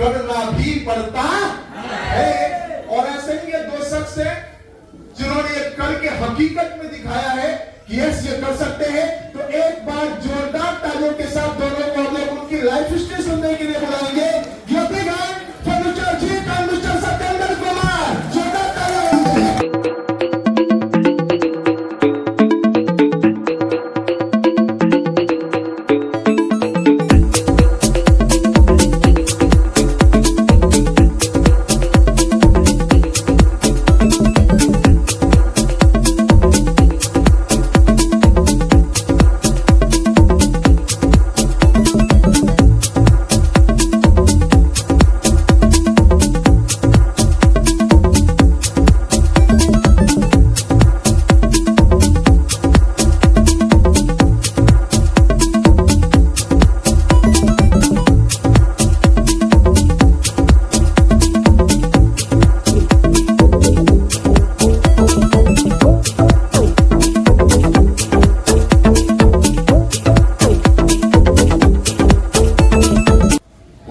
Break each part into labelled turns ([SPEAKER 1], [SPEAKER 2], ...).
[SPEAKER 1] करना भी पड़ता है। और ऐसे ही ये दो शख्स है जिन्होंने ये करके हकीकत में दिखाया है कि यस ये कर सकते हैं। तो एक बार जोरदार तालियों के साथ दोनों को हम लोग उनकी लाइफ हिस्ट्री सुनने के लिए बुलाएंगे। मिस्टर जीत और मिस्टर सत्येंद्र कुमार, जोरदार तालियां।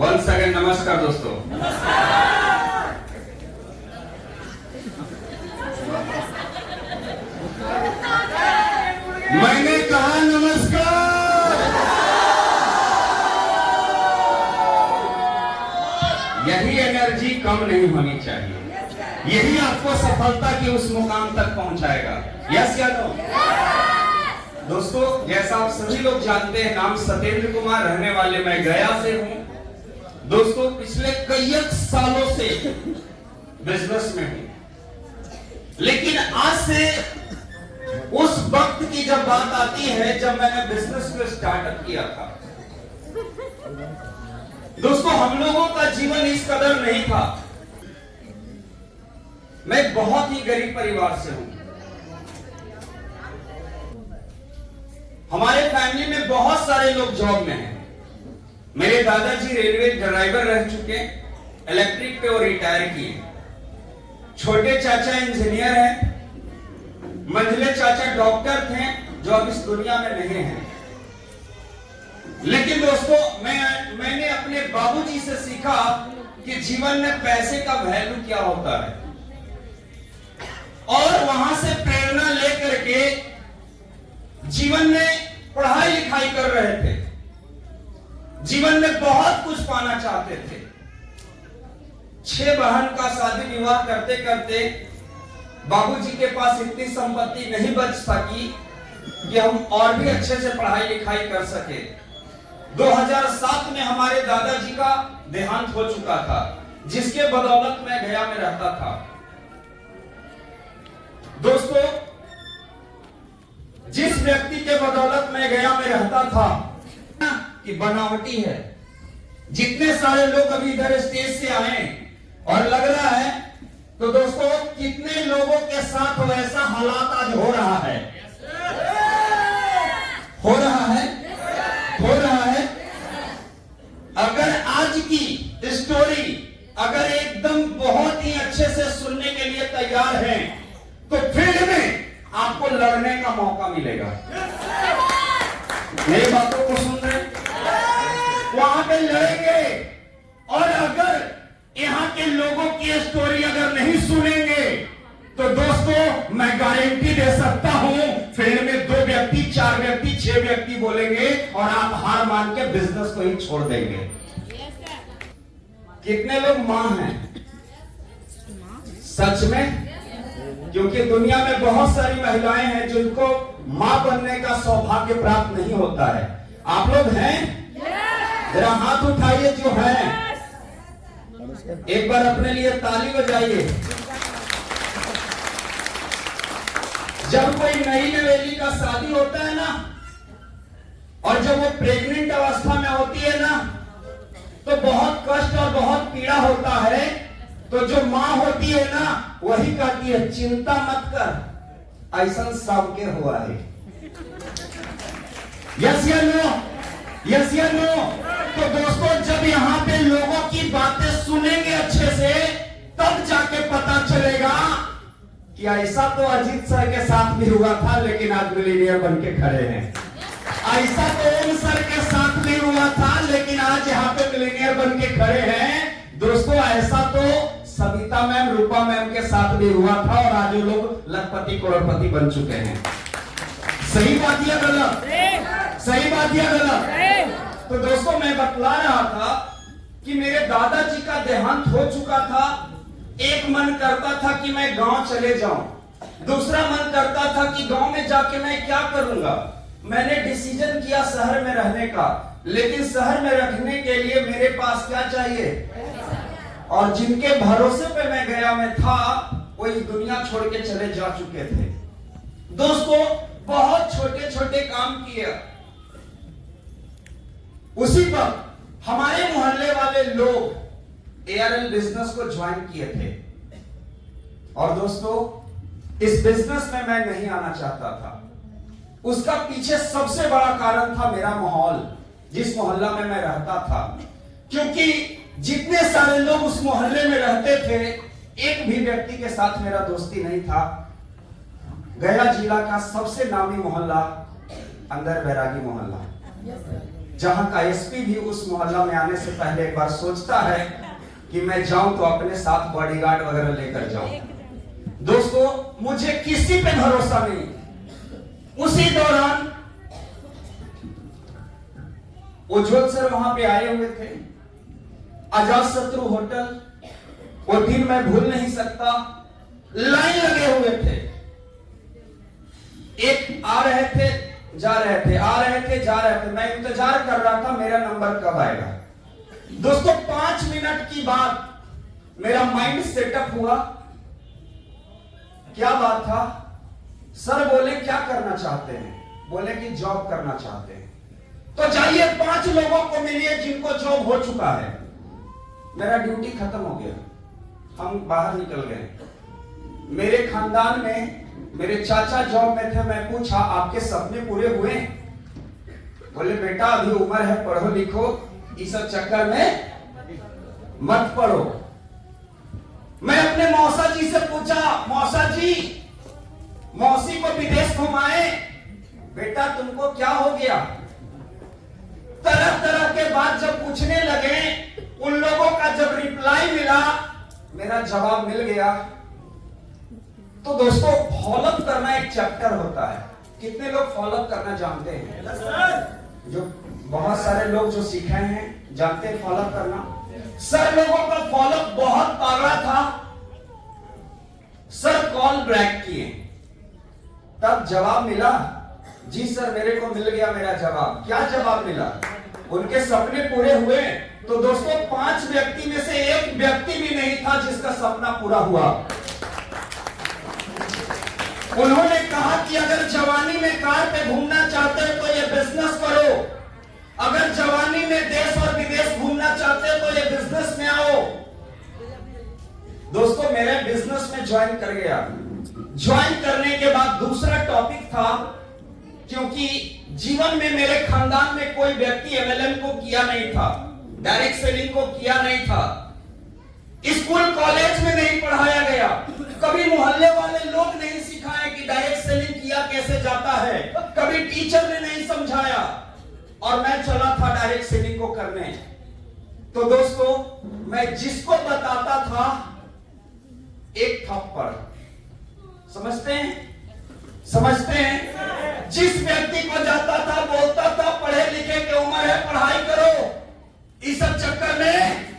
[SPEAKER 2] 1 सेकंड, नमस्कार दोस्तों।
[SPEAKER 1] मैंने कहा नमस्कार।
[SPEAKER 2] यही एनर्जी कम नहीं होनी चाहिए, यही आपको सफलता के उस मुकाम तक पहुंचाएगा। यस या नो? दोस्तों, जैसा आप सभी लोग जानते हैं, नाम सत्येंद्र कुमार, रहने वाले मैं गया से हूं। दोस्तों, पिछले कई सालों से बिजनेस में हूं, लेकिन आज से उस वक्त की जब बात आती है जब मैंने बिजनेस को स्टार्टअप किया था, दोस्तों हम लोगों का जीवन इस कदर नहीं था। मैं बहुत ही गरीब परिवार से हूं। हमारे फैमिली में बहुत सारे लोग जॉब में हैं। मेरे दादाजी रेलवे ड्राइवर रह चुके, इलेक्ट्रिक पे वो रिटायर किए। छोटे चाचा इंजीनियर हैं, मंझले चाचा डॉक्टर थे जो अब इस दुनिया में नहीं हैं। लेकिन दोस्तों, मैंने अपने बाबूजी से सीखा कि जीवन में पैसे का वैल्यू क्या होता है, और वहां से प्रेरणा लेकर के जीवन में पढ़ाई लिखाई कर रहे थे, जीवन में बहुत कुछ पाना चाहते थे। 6 बहन का शादी विवाह करते करते बाबूजी के पास इतनी संपत्ति नहीं बच सकी कि हम और भी अच्छे से पढ़ाई लिखाई कर सके। 2007 में हमारे दादाजी का देहांत हो चुका था, जिसके बदौलत मैं गया में रहता था। दोस्तों, जिस व्यक्ति के बदौलत मैं गया में रहता था कि बनावटी है। जितने सारे लोग अभी इधर स्टेज से आए और लग रहा है, तो दोस्तों कितने लोगों के साथ वैसा हालात आज हो रहा है, हो रहा है, हो रहा है। अगर आज की स्टोरी अगर एकदम बहुत ही अच्छे से सुनने के लिए तैयार हैं, तो फील्ड में आपको लड़ने का मौका मिलेगा। मेरी बातों को सुन रहे, वहां पे लड़ेंगे। और अगर यहाँ के लोगों की स्टोरी अगर नहीं सुनेंगे, तो दोस्तों मैं गारंटी दे सकता हूं, फील्ड में 2 व्यक्ति, 4 व्यक्ति, 6 व्यक्ति बोलेंगे और आप हार मान के बिजनेस को ही छोड़ देंगे। कितने लोग मां हैं सच में? क्योंकि दुनिया में बहुत सारी महिलाएं हैं जिनको मां बनने का सौभाग्य प्राप्त नहीं होता है। आप लोग हैं? जरा हाथ उठाइए जो हैं। एक बार अपने लिए ताली बजाइए। जब कोई नई नवेली का शादी होता है ना, और जब वो प्रेग्नेंट अवस्था में होती है ना, तो बहुत कष्ट और बहुत पीड़ा होता है। तो जो मां होती है ना, वही कहती है चिंता मत कर, ऐसा सबके हुआ है। यस या नो? यस या नो? तो दोस्तों, जब यहाँ पे लोगों की बातें सुनेंगे अच्छे से, तब जाके पता चलेगा कि ऐसा तो अजीत सर के साथ भी हुआ था, लेकिन आज मिलीनियर बन के खड़े हैं। ऐसा तो ओम सर के साथ भी हुआ था, लेकिन आज यहाँ पे मिलीनियर बन के खड़े हैं। ऐसा तो सविता मैम, रूपा मैम के साथ भी हुआ था और आज वो लोग लखपति करोड़पति बन चुके हैं। सही बात या गलत? सही बात या गलत? तो दोस्तों मैं बतला रहा था कि मेरे दादाजी का देहांत हो चुका था। एक मन करता था कि मैं गांव चले जाऊं, दूसरा मन करता था कि गांव में जाके मैं क्या करूंगा। मैंने डिसीजन किया शहर में रहने का, लेकिन शहर में रखने के लिए मेरे पास क्या चाहिए, और जिनके भरोसे पे मैं गया मैं था वो इस दुनिया छोड़ के चले जा चुके थे। दोस्तों बहुत छोटे छोटे काम किए। उसी वक्त हमारे मोहल्ले वाले लोग एआरएल बिजनेस को ज्वाइन किए थे। और दोस्तों इस बिजनेस में मैं नहीं आना चाहता था। उसका पीछे सबसे बड़ा कारण था मेरा माहौल, जिस मोहल्ला में मैं रहता था। क्योंकि जितने सारे लोग उस मोहल्ले में रहते थे, एक भी व्यक्ति के साथ मेरा दोस्ती नहीं था। गया जिला का सबसे नामी मोहल्ला अंदर बैरागी मोहल्ला, जहां का एसपी भी उस मोहल्ला में आने से पहले एक बार सोचता है कि मैं जाऊं तो अपने साथ बॉडीगार्ड वगैरह लेकर जाऊं। दोस्तों मुझे किसी पे भरोसा नहीं। उसी दौरान उज्जवल सर वहां पे आए हुए थे, आजाद शत्रु होटल, वो दिन मैं भूल नहीं सकता। लाइन लगे हुए थे, एक आ रहे थे जा रहे थे, आ रहे थे जा रहे थे। मैं इंतजार कर रहा था मेरा नंबर कब आएगा। दोस्तों 5 मिनट की बात मेरा माइंड सेटअप हुआ। क्या बात था? सर बोले क्या करना चाहते हैं? बोले कि जॉब करना चाहते हैं। तो जाइए 5 लोगों को मिलिए जिनको जॉब हो चुका है। मेरा ड्यूटी खत्म हो गया, हम बाहर निकल गए। मेरे खानदान में मेरे चाचा जॉब में थे। मैं पूछा आपके सपने पूरे हुए? बोले बेटा अभी उम्र है, पढ़ो लिखो, इस सब चक्कर में मत पढ़ो। मैं अपने मौसा जी से पूछा, मौसा जी मौसी को विदेश घुमाए, बेटा तुमको क्या हो गया? तरह तरह के बात जब पूछने लगे, उन लोगों का जब रिप्लाई मिला, मेरा जवाब मिल गया। तो दोस्तों फॉलोअप करना एक चैप्टर होता है। कितने लोग फॉलोअप करना जानते हैं? जो बहुत सारे लोग जो सीखे हैं जानते हैं फॉलोअप करना। सर लोगों का फॉलोअप बहुत तगड़ा था। सर कॉल बैक किए, तब जवाब मिला, जी सर मेरे को मिल गया मेरा जवाब। क्या जवाब मिला? उनके सपने पूरे हुए। तो दोस्तों 5 व्यक्ति में से एक व्यक्ति भी नहीं था जिसका सपना पूरा हुआ। उन्होंने कहा कि अगर जवानी में कार पे घूमना चाहते हो तो ये बिजनेस करो, अगर जवानी में देश और विदेश घूमना चाहते हो तो ये बिजनेस में आओ। दोस्तों मेरे बिजनेस में ज्वाइन कर गया। ज्वाइन करने के बाद दूसरा टॉपिक था, क्योंकि जीवन में मेरे खानदान में कोई व्यक्ति एमएलएम को किया नहीं था, डायरेक्ट सेलिंग को किया नहीं था, स्कूल कॉलेज में नहीं पढ़ाया गया, कभी मोहल्ले वाले लोग नहीं सिखाए कि डायरेक्ट सेलिंग किया कैसे जाता है, कभी टीचर ने नहीं समझाया, और मैं चला था डायरेक्ट सेलिंग को करने। तो दोस्तों मैं जिसको बताता था एक थप्पड़, समझते हैं? जिस व्यक्ति को जाता था बोलता था पढ़े लिखे की उम्र है, पढ़ाई करो, इस सब चक्कर में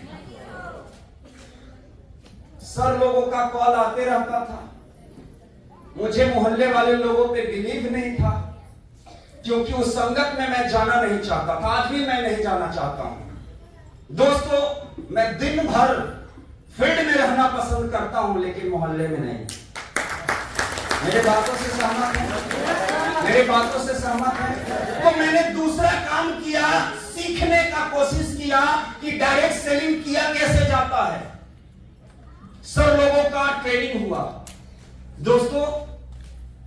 [SPEAKER 2] सर लोगों का कॉल आते रहता था। मुझे मोहल्ले वाले लोगों पे बिलीव नहीं था, क्योंकि उस संगत में मैं जाना नहीं चाहता था। आज भी मैं नहीं जाना चाहता हूं। दोस्तों मैं दिन भर फील्ड में रहना पसंद करता हूं, लेकिन मोहल्ले में नहीं। मेरे बातों से सहमत है? मेरे बातों से सहमत है? तो मैंने दूसरा काम किया, सीखने का कोशिश किया कि डायरेक्ट सेलिंग किया कैसे जाता है। सर लोगों का ट्रेनिंग हुआ। दोस्तों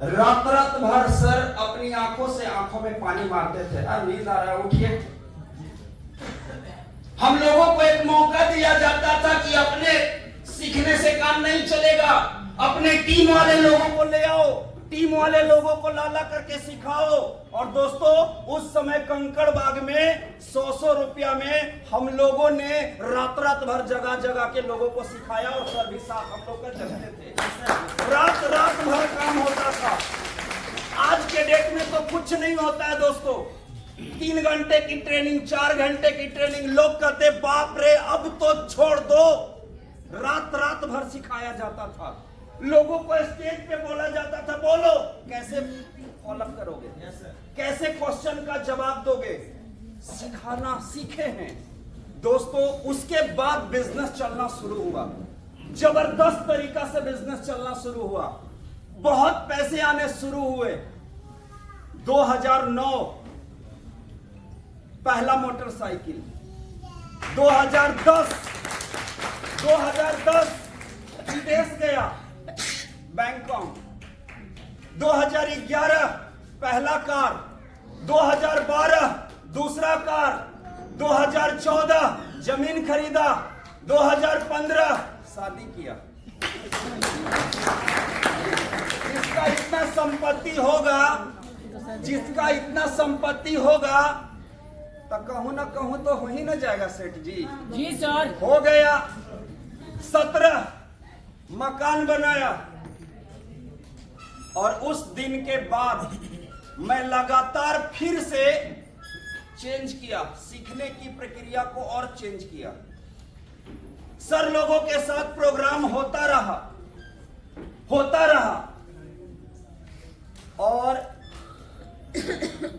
[SPEAKER 2] रात रात भर सर अपनी आंखों से आंखों में पानी मारते थे, नींद आ रहा है उठिए। हम लोगों को एक मौका दिया जाता था कि अपने सीखने से काम नहीं चलेगा, अपने टीम वाले लोगों को ले आओ, टीम वाले लोगों को ला ला करके सिखाओ। और दोस्तों उस समय कंकड़ बाग में 100 रुपया में हम लोगों ने रात रात भर जगह जगह के लोगों को सिखाया और सर भी साथ हम लोग कर जगते थे। रात रात भर काम होता था। आज के डेट में तो कुछ नहीं होता है दोस्तों। 3 घंटे की ट्रेनिंग, 4 घंटे की ट्रेनिंग, लोग कहते बाप रे अब तो छोड़ दो। रात रात भर सिखाया जाता था। लोगों को स्टेज पे बोला जाता था बोलो, कैसे फॉलोअप करोगे, कैसे क्वेश्चन का जवाब दोगे। सिखाना सीखे हैं दोस्तों। उसके बाद बिजनेस चलना शुरू हुआ, जबरदस्त तरीका से बिजनेस चलना शुरू हुआ, बहुत पैसे आने शुरू हुए। 2009 पहला मोटरसाइकिल, 2010 विदेश गया बैंकॉक, 2011 पहला कार, 2012 दूसरा कार, 2014 जमीन खरीदा, 2015 शादी किया। जिसका इतना संपत्ति होगा तो कहूं ना कहूं तो हो ही ना जाएगा सेठ जी।
[SPEAKER 3] जी सर।
[SPEAKER 2] हो गया। 17 मकान बनाया। और उस दिन के बाद मैं लगातार फिर से चेंज किया, सीखने की प्रक्रिया को और चेंज किया। सर लोगों के साथ प्रोग्राम होता रहा और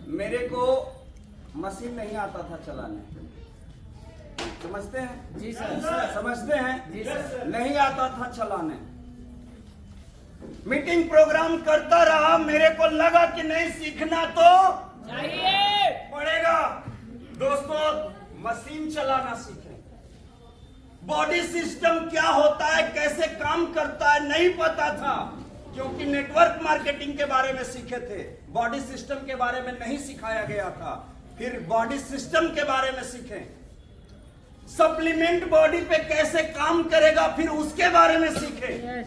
[SPEAKER 2] मेरे को मशीन नहीं आता था चलाने। समझते हैं?
[SPEAKER 3] जी सर।
[SPEAKER 2] समझते हैं?
[SPEAKER 3] जी सर।
[SPEAKER 2] नहीं आता था चलाने। मीटिंग प्रोग्राम करता रहा। मेरे को लगा कि नहीं, सीखना तो
[SPEAKER 3] चाहिए
[SPEAKER 2] पड़ेगा। दोस्तों मशीन चलाना सीखें। बॉडी सिस्टम क्या होता है, कैसे काम करता है नहीं पता था, क्योंकि नेटवर्क मार्केटिंग के बारे में सीखे थे, बॉडी सिस्टम के बारे में नहीं सिखाया गया था। फिर बॉडी सिस्टम के बारे में सीखें। सप्लीमेंट बॉडी पे कैसे काम करेगा, फिर उसके बारे में सीखें।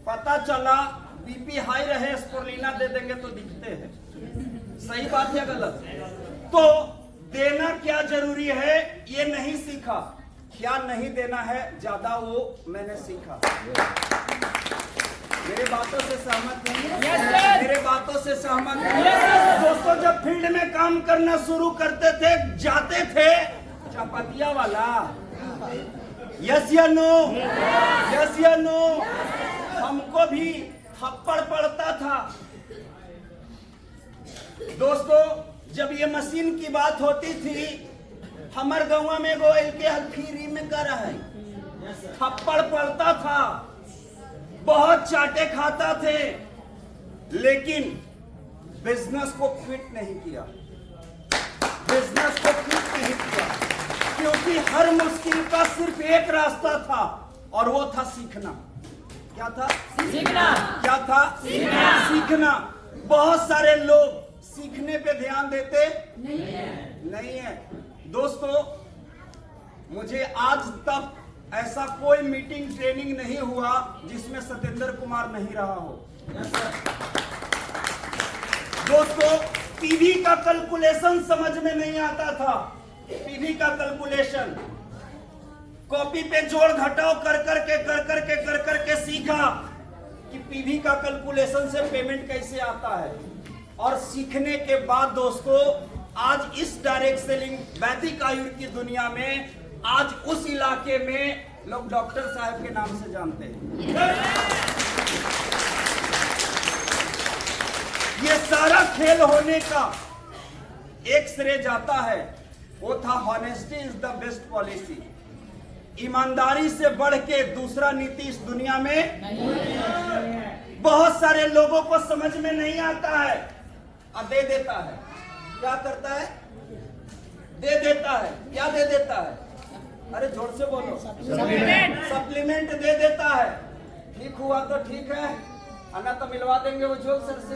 [SPEAKER 2] पता चला बीपी हाई रहे स्पोरुलिना दे देंगे तो दिखते हैं। सही बात है गलत? तो देना क्या जरूरी है ये नहीं सीखा, क्या नहीं देना है ज्यादा वो मैंने सीखा। मेरे बातों से सहमत नहीं? मेरे बातों से सहमत नहीं? दोस्तों जब फील्ड में काम करना शुरू करते थे, जाते थे चपातिया वाला, यस या नो, यस या नो, हमको भी थप्पड़ पड़ता था। दोस्तों जब ये मशीन की बात होती थी, हमारे गाँव में गोयल के हल्फीरी में कर है, थप्पड़ पड़ता था, बहुत चाटे खाता थे, लेकिन बिजनेस को फिट नहीं किया। बिजनेस को फिट नहीं किया क्योंकि हर मुश्किल का सिर्फ एक रास्ता था और वो था सीखना। क्या था?
[SPEAKER 3] सीखना।
[SPEAKER 2] क्या था? सीखना। बहुत सारे लोग सीखने पे ध्यान देते नहीं है। दोस्तों मुझे आज तक ऐसा कोई मीटिंग ट्रेनिंग नहीं हुआ जिसमें सत्येंद्र कुमार नहीं रहा हो। दोस्तों पीवी का कैलकुलेशन समझ में नहीं आता था। पीवी का कैलकुलेशन कॉपी पे जोड़ घटाव कर करके सीखा कि पीवी का कैलकुलेशन से पेमेंट कैसे आता है। और सीखने के बाद दोस्तों आज इस डायरेक्ट सेलिंग वैदिक आयुर्वेद की दुनिया में, आज उस इलाके में लोग डॉक्टर साहब के नाम से जानते हैं। ये सारा खेल होने का एक श्रेय जाता है, वो था honesty is the best policy. ईमानदारी से बढ़ के दूसरा नीति इस दुनिया में नहीं। बहुत सारे लोगों को समझ में नहीं आता है और दे देता है। क्या करता है? दे देता है। क्या दे देता है? अरे जोर से बोलो। सप्लीमेंट दे देता है। ठीक हुआ तो ठीक है, अन्ना तो मिलवा देंगे उज्जवल सर से।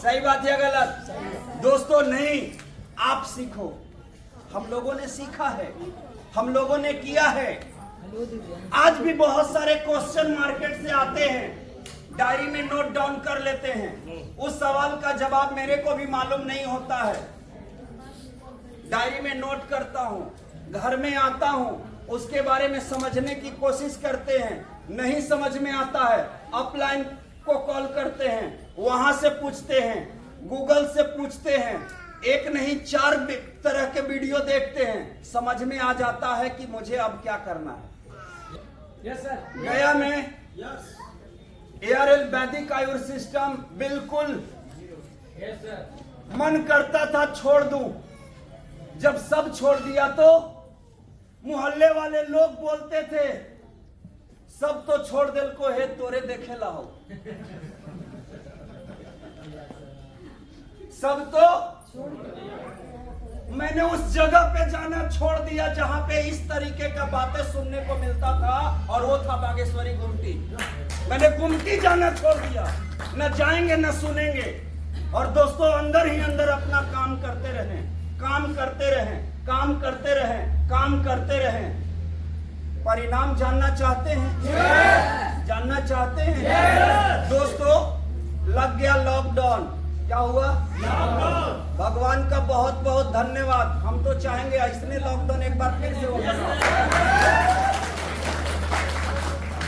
[SPEAKER 2] सही बात है गलत? दोस्तों नहीं, आप सीखो। हम लोगों ने सीखा है, हम लोगों ने किया है। आज भी बहुत सारे क्वेश्चन मार्केट से आते हैं डायरी में नोट डाउन कर लेते हैं। उस सवाल का जवाब मेरे को भी मालूम नहीं होता है, डायरी में नोट करता हूँ, घर में आता हूँ, उसके बारे में समझने की कोशिश करते हैं, नहीं समझ में आता है, अपलाइन को कॉल करते हैं, वहां से पूछते हैं, गूगल से पूछते हैं, एक नहीं 4 तरह के वीडियो देखते हैं, समझ में आ जाता है कि मुझे अब क्या करना है।
[SPEAKER 3] Yes sir.
[SPEAKER 2] गया में एआरएल वैदिक आयुर सिस्टम बिल्कुल
[SPEAKER 3] यस सर।
[SPEAKER 2] मन करता था छोड़ दूं, जब सब छोड़ दिया तो मोहल्ले वाले लोग बोलते थे सब तो छोड़ दिल को है तोरे देखे लाओ, सब तो मैंने उस जगह पे जाना छोड़ दिया जहां पे इस तरीके का बातें सुनने को मिलता था, और वो था बागेश्वरी गुमटी। मैंने गुमटी जाना छोड़ दिया, न जाएंगे न सुनेंगे। और दोस्तों अंदर ही अंदर अपना काम करते रहें, काम करते रहें, काम करते रहें, काम करते रहें। परिणाम जानना चाहते हैं? जानना चाहते हैं? दोस्तों लग गया लॉकडाउन, क्या हुआ? भगवान का बहुत बहुत धन्यवाद। हम तो चाहेंगे ऐसने लॉकडाउन एक बार फिर से हो जाए।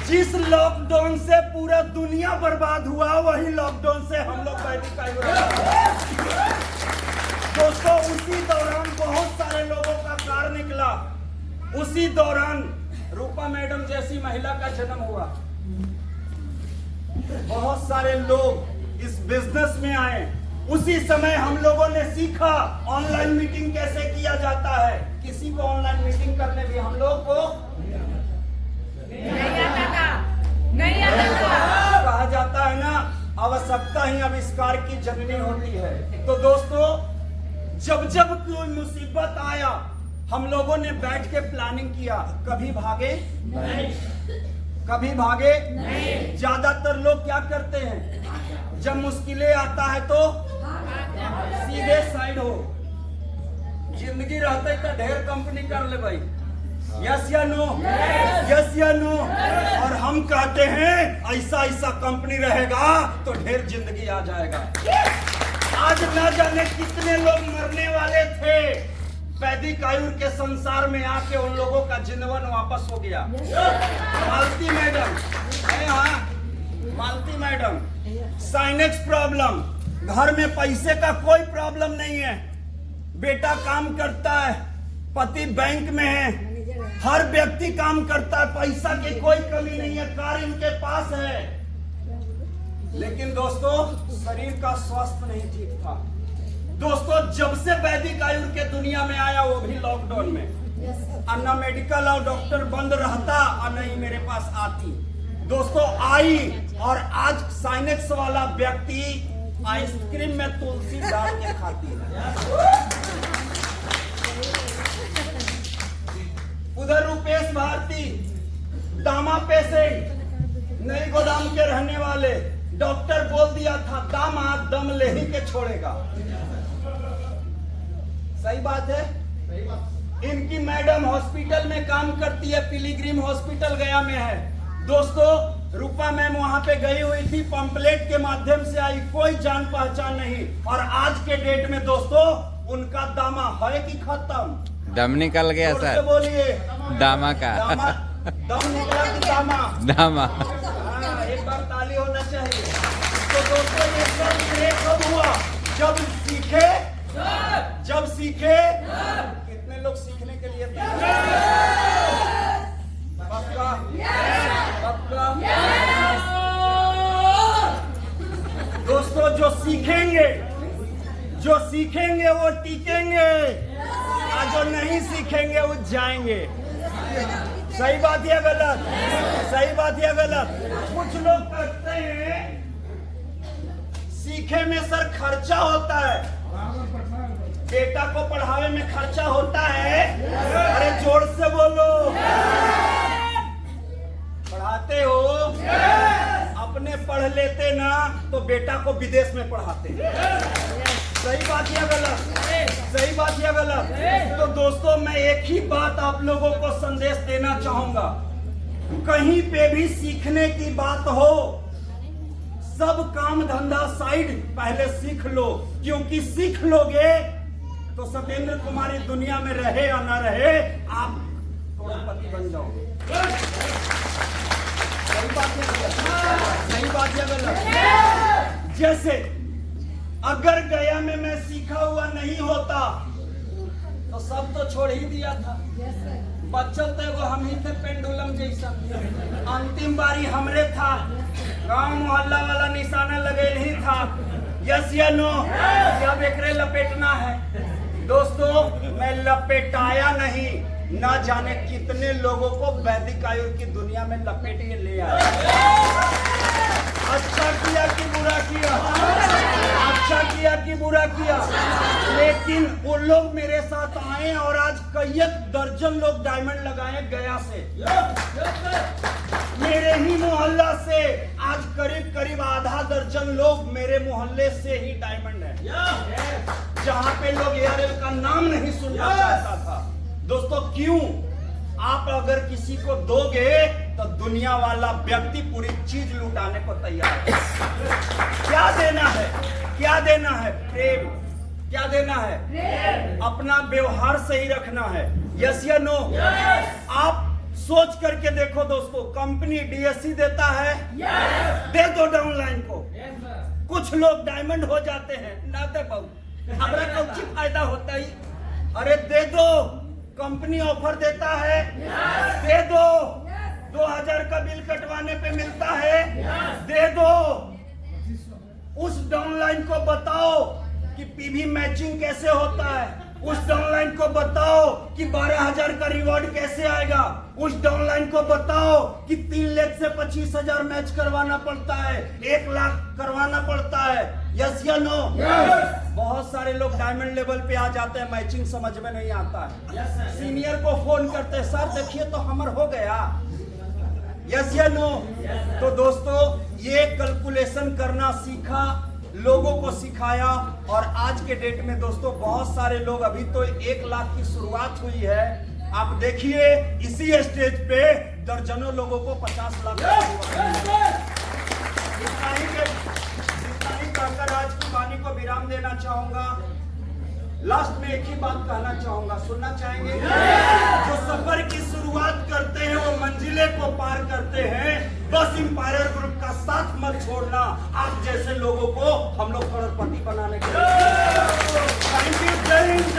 [SPEAKER 2] जिस लॉकडाउन से पूरा दुनिया बर्बाद हुआ, वही लॉकडाउन से हम लोग वैदिक आयुर्वेद। दोस्तों उसी दौरान बहुत सारे लोगों का कार निकला, उसी दौरान रूपा मैडम जैसी महिला का जन्म हुआ, बहुत सारे लोग इस बिजनेस में आए। उसी समय हम लोगों ने सीखा ऑनलाइन मीटिंग कैसे किया जाता है। किसी को ऑनलाइन मीटिंग करने भी हम लोग को
[SPEAKER 3] नहीं आता था।
[SPEAKER 2] कहा जाता है ना, आवश्यकता ही आविष्कार की जननी होती है। तो दोस्तों जब जब कोई मुसीबत आया, हम लोगों ने बैठ के प्लानिंग किया। कभी भागे नहीं, कभी भागे नहीं। ज्यादातर लोग क्या करते हैं, जब मुश्किलें आता है तो सीधे साइड हो। जिंदगी रहते तो ढेर कंपनी कर ले भाई, यस या नो, यस या नो। और हम कहते हैं ऐसा ऐसा कंपनी रहेगा तो ढेर जिंदगी आ जाएगा। आज न जाने कितने लोग मरने वाले थे, वैदिक आयुर के संसार में आके उन लोगों का जीवन वापस हो गया। मालती मैडम, हाँ मालती मैडम, साइनेक्स प्रॉब्लम, घर में पैसे का कोई प्रॉब्लम नहीं है, बेटा काम करता है, पति बैंक में है, हर व्यक्ति काम करता है, पैसा की कोई कमी नहीं है, कार इनके पास है। लेकिन दोस्तों शरीर का स्वास्थ्य नहीं ठीक था। दोस्तों जब से वैदिक आयुर के दुनिया में आया, वो भी लॉकडाउन में, अन्ना मेडिकल और डॉक्टर बंद रहता और नहीं मेरे पास आती। दोस्तों आई, और आज साइनेक्स वाला व्यक्ति आइसक्रीम में तुलसी डाल के खाती है। उधर रुपेश भारती दामा पेशेंट, नई गोदाम के रहने वाले, डॉक्टर बोल दिया था दामाद दम ले ही के छोड़ेगा। सही बात है। इनकी मैडम हॉस्पिटल में काम करती है, पिलीग्रिम हॉस्पिटल गया में है। दोस्तों रूपा मैम वहां पे गई हुई थी, पंपलेट के माध्यम से आई, कोई जान पहचान नहीं। और आज के डेट में दोस्तों उनका दामा है कि खत्म?
[SPEAKER 4] दम निकल गया सर,
[SPEAKER 2] बोलिए
[SPEAKER 4] दामा का
[SPEAKER 2] दामा, दम निकला कि दामा?
[SPEAKER 4] दामा।
[SPEAKER 2] हाँ, एक बार ताली होना चाहिए। तो दोस्तों ये सब ब्रेक कब हुआ? जब सीखे, जब सीखे। कितने लोग सीखने के लिए पक्का? पक्का? दोस्तों जो सीखेंगे, जो सीखेंगे वो टीकेंगे, और जो नहीं सीखेंगे वो जाएंगे। सही बात या गलत? सही बात या गलत? कुछ लोग कहते हैं सीखे में सर खर्चा होता है, बेटा को पढ़ावे में खर्चा होता है। अरे जोर से बोलो, पढ़ाते हो? अपने पढ़ लेते ना तो बेटा को विदेश में पढ़ाते। सही बात या गलत? सही बात या गलत? तो दोस्तों मैं एक ही बात आप लोगों को संदेश देना चाहूंगा, कहीं पे भी सीखने की बात हो
[SPEAKER 5] सब काम धंधा साइड पहले सीख लो, क्योंकि सीख लोगे तो सत्येंद्र कुमार इस दुनिया में रहे या ना रहे, आप करोड़पति बन जाओगे। सही बात है गलत? सही बात है गलत? जैसे अगर गया में मैं सीखा हुआ नहीं होता तो सब तो छोड़ ही दिया था। बच्चों तो वो हम ही थे पेंडुलम जैसा, अंतिम बारी हमरे था, गांव मोहल्ला वाला निशाना लगे ही था। यस या नो? अब एकरे लपेटना है। दोस्तों मैं लपेटाया नहीं, ना जाने कितने लोगों को वैदिक आयु की दुनिया में लपेट के ले आया। अच्छा किया कि बुरा किया? अच्छा किया कि बुरा किया? लेकिन वो लोग मेरे साथ आए और आज कई दर्जन लोग डायमंड लगाए गया से। मेरे ही मोहल्ला से आज करीब करीब आधा दर्जन लोग मेरे मोहल्ले से ही डायमंड है, जहां पे लोग एयरएल का नाम नहीं सुनना चाहता था। दोस्तों क्यों? आप अगर किसी को दोगे तो दुनिया वाला व्यक्ति पूरी चीज लुटाने को तैयार है। क्या देना है? क्या देना है? प्रेम। क्या देना है? प्रेम। अपना व्यवहार सही रखना है। यस या नो? आप सोच करके देखो दोस्तों, कंपनी डीएससी देता है, दे दो डाउनलाइन को। कुछ लोग डायमंड हो जाते हैं, ना दे पाऊ, हमारा कुछ फायदा होता ही। अरे दे दो, कंपनी ऑफर देता है, दे दो। 2000 का बिल कटवाने पे मिलता है, दे दो। उस डाउनलाइन को बताओ कि पीवी मैचिंग कैसे होता है, उस डाउनलाइन को बताओ कि 12000 का रिवॉर्ड कैसे आएगा, उस डाउनलाइन को बताओ कि 3 लाख से 25,000 मैच करवाना पड़ता है, 1 लाख करवाना पड़ता है। यस या नो? बहुत सारे लोग डायमंड लेवल पे आ जाते हैं, मैचिंग समझ में नहीं आता है। सीनियर को फोन करते हैं, सर देखिए तो हमर हो गया। यस या नो? तो दोस्तों ये कैलकुलेशन करना सीखा, लोगों को सिखाया, और आज के डेट में दोस्तों बहुत सारे लोग, अभी तो 1 लाख की शुरुआत हुई है, आप देखिए इसी स्टेज पे दर्जनों लोगों को 50 लाख। इतना ही कहकर आज की वाणी को विराम देना चाहूंगा। लास्ट में एक ही बात कहना चाहूंगा, सुनना चाहेंगे? जो सफर की शुरुआत करते हैं वो मंजिले को पार करते हैं, बस इंपायर ग्रुप का साथ मत छोड़ना। आप जैसे लोगों को हम लोग करोड़पति बनाने के लिए। Thank you. जय हिंद।